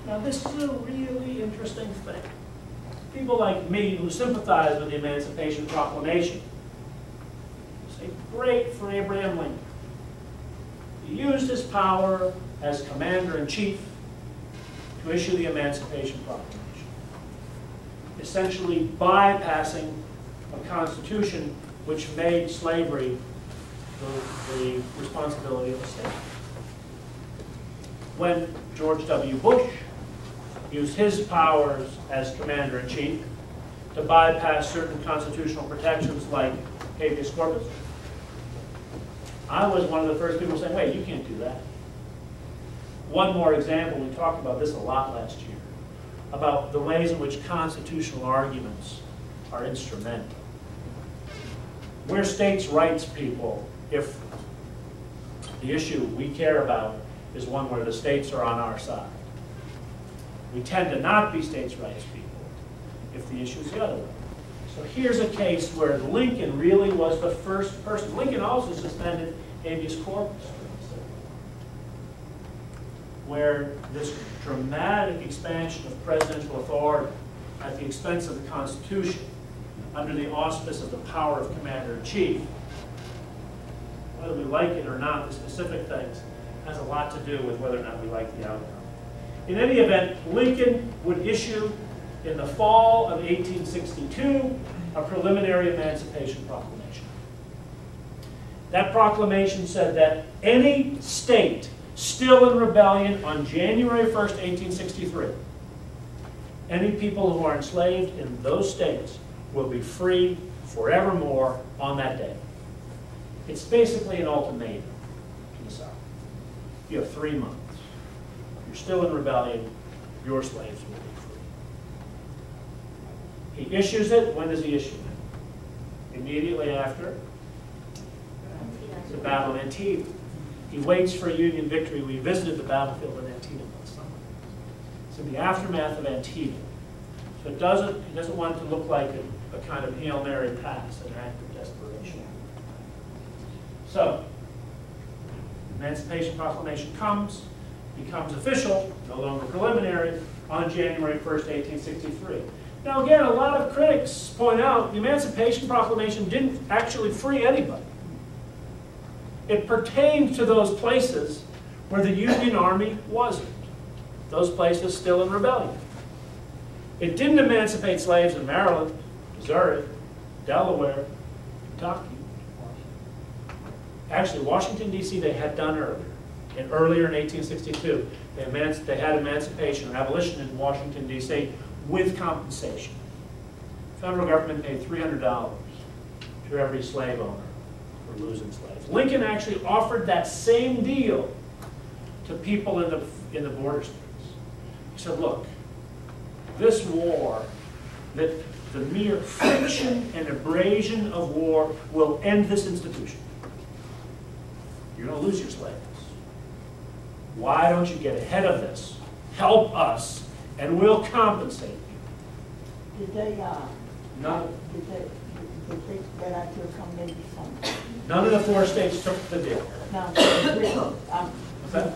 Now this is a really interesting thing. People like me who sympathize with the Emancipation Proclamation say, great for Abraham Lincoln. He used his power as commander-in-chief to issue the Emancipation Proclamation, essentially bypassing a constitution which made slavery the responsibility of the state. When George W. Bush used his powers as commander-in-chief to bypass certain constitutional protections like habeas corpus, I was one of the first people saying, wait, you can't do that. One more example, we talked about this a lot last year, about the ways in which constitutional arguments are instrumental. We're states' rights people if the issue we care about is one where the states are on our side. We tend to not be states' rights people if the issue is the other way. So here's a case where Lincoln really was the first person. Lincoln also suspended habeas corpus, where this dramatic expansion of presidential authority at the expense of the Constitution, under the auspice of the power of commander-in-chief, whether we like it or not, the specific things, has a lot to do with whether or not we like the outcome. In any event, Lincoln would issue in the fall of 1862 a preliminary Emancipation Proclamation. That proclamation said that any state still in rebellion on January 1st, 1863, any people who are enslaved in those states will be free forevermore on that day. It's basically an ultimatum to the South. You have 3 months. If you're still in rebellion, your slaves will be free. He issues it. When does he issue it? Immediately after the Battle of Antietam. He waits for a Union victory. We visited the battlefield of Antietam last summer. It's in the aftermath of Antietam. So he doesn't want it to look like a kind of Hail Mary pass, an act of desperation. So, Emancipation Proclamation comes, becomes official, no longer preliminary, on January 1st, 1863. Now again, a lot of critics point out the Emancipation Proclamation didn't actually free anybody. It pertained to those places where the Union Army wasn't. Those places still in rebellion. It didn't emancipate slaves in Maryland, Missouri, Delaware, Kentucky. Actually, Washington, D.C. they had done earlier. And earlier in 1862, they had emancipation or abolition in Washington, D.C. with compensation. The federal government paid $300 to every slave owner for losing slaves. Lincoln actually offered that same deal to people in the border states. He said, look, this war, that the mere friction and abrasion of war will end this institution. You're going to lose your slaves. Why don't you get ahead of this? Help us, and we'll compensate you. Did they, No. Did they get out to accommodate some? None of the 4 states took the deal. Now,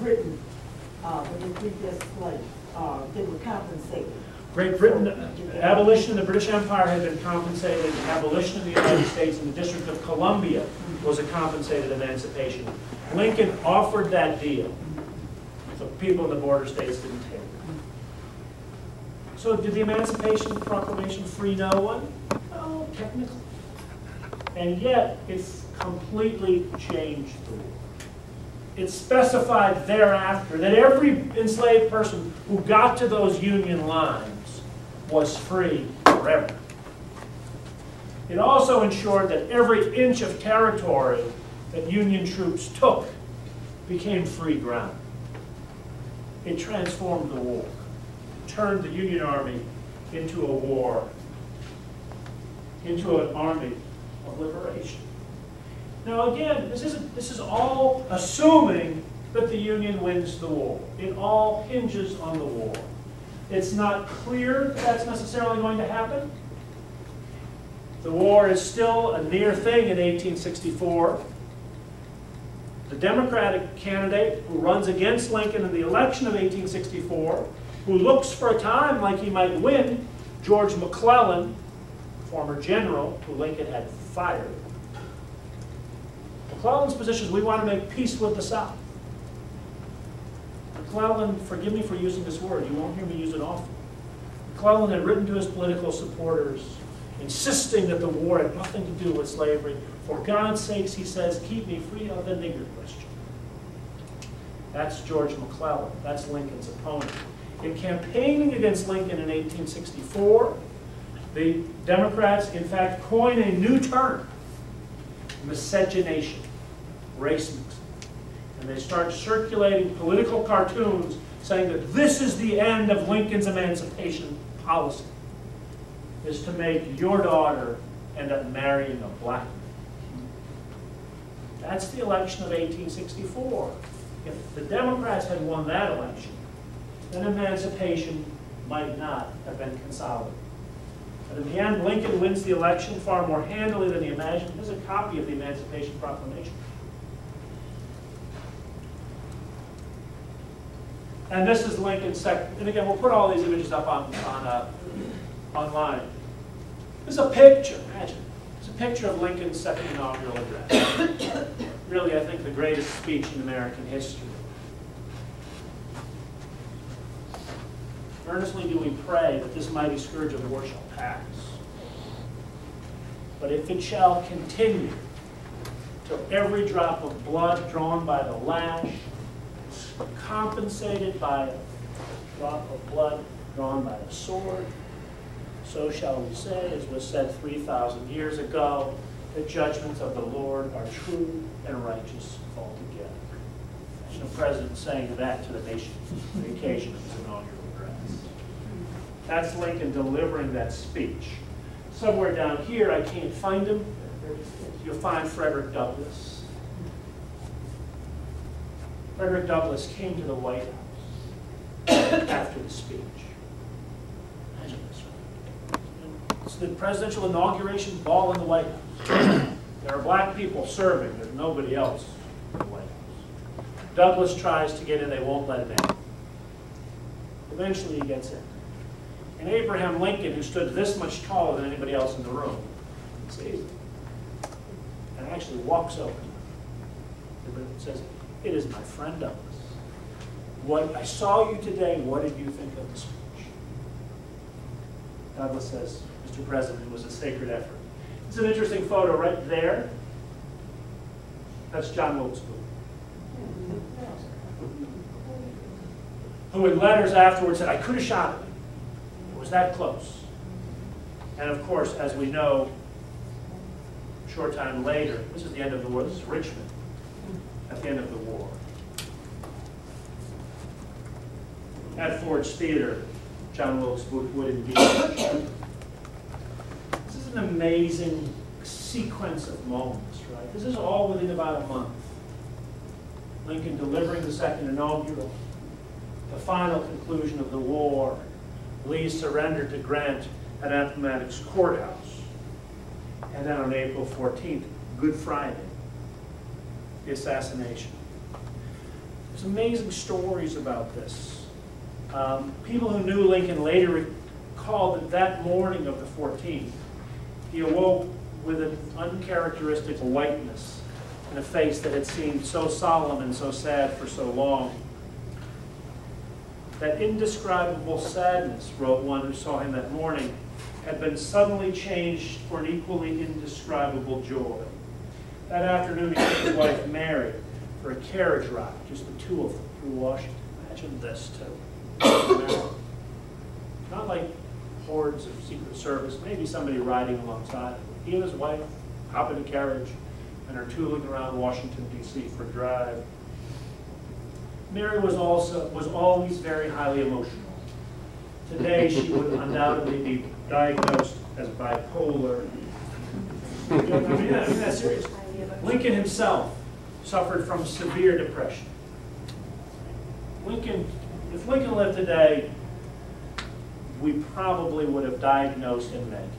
Britain, when they did this, they were compensated. Great Britain, abolition of the British Empire had been compensated. Abolition of the United States in the District of Columbia was a compensated emancipation. Lincoln offered that deal. So people in the border states didn't take it. So did the Emancipation Proclamation free no one? No, technically. And yet, it's completely changed the war. It specified thereafter that every enslaved person who got to those Union lines was free forever. It also ensured that every inch of territory that Union troops took became free ground. It transformed the war, turned the Union Army into a war, into an army of liberation. Now again, this is all assuming that the Union wins the war. It all hinges on the war. It's not clear that that's necessarily going to happen. The war is still a near thing in 1864. The Democratic candidate who runs against Lincoln in the election of 1864 who looks for a time like he might win, George McClellan, former general who Lincoln had fired. McClellan's position is we want to make peace with the South. McClellan, forgive me for using this word, you won't hear me use it often. McClellan had written to his political supporters, insisting that the war had nothing to do with slavery. For God's sakes, he says, keep me free of the nigger question. That's George McClellan. That's Lincoln's opponent. In campaigning against Lincoln in 1864, the Democrats, in fact, coined a new term, miscegenation, race mixing. And they start circulating political cartoons saying that this is the end of Lincoln's emancipation policy, is to make your daughter end up marrying a black man. That's the election of 1864. If the Democrats had won that election, then emancipation might not have been consolidated. But in the end, Lincoln wins the election far more handily than he imagined. Here's a copy of the Emancipation Proclamation. And this is Lincoln's second. And again, we'll put all these images up online. This is a picture, imagine. It's a picture of Lincoln's second inaugural address. Really, I think, the greatest speech in American history. Earnestly do we pray that this mighty scourge of war shall pass. But if it shall continue, till every drop of blood drawn by the lash is compensated by a drop of blood drawn by the sword, so shall we say, as was said 3,000 years ago, the judgments of the Lord are true and righteous altogether. And the President saying that to the nation on the occasion of his inaugural address. That's Lincoln delivering that speech. Somewhere down here, I can't find him, you'll find Frederick Douglass. Frederick Douglass came to the White House after the speech. Imagine this. It's the presidential inauguration ball in the White House. There are black people serving. There's nobody else in the White House. Douglass tries to get in. They won't let him in. Eventually he gets in. And Abraham Lincoln, who stood this much taller than anybody else in the room, sees him and actually walks over to him. And says, "It is my friend Douglass. What I saw you today, what did you think of the speech?" Douglass says, "Mr. President, it was a sacred effort." It's an interesting photo right there. That's John Wilkes Booth, who in letters afterwards said, "I could have shot him. It was that close." And of course, as we know, a short time later, this is the end of the war. This is Richmond at the end of the war. At Ford's Theater, John Wilkes Booth would indeed shoot. This is an amazing sequence of moments, right? This is all within about a month. Lincoln delivering the second inaugural, the final conclusion of the war, Lee's surrender to Grant at Appomattox Courthouse, and then on April 14th, Good Friday, the assassination. There's amazing stories about this. People who knew Lincoln later recalled that that morning of the 14th, he awoke with an uncharacteristic whiteness and a face that had seemed so solemn and so sad for so long. That indescribable sadness, wrote one who saw him that morning, had been suddenly changed for an equally indescribable joy. That afternoon he took his wife Mary for a carriage ride, just the two of them, through Washington. Imagine this, too. Not like hordes of Secret Service, maybe somebody riding alongside him. He and his wife hop in a carriage and are tooling around Washington, D.C. for a drive. Mary was always very highly emotional. Today she would undoubtedly be diagnosed as bipolar. I mean, that's serious. Lincoln himself suffered from severe depression. If Lincoln lived today, we probably would have diagnosed him in that case.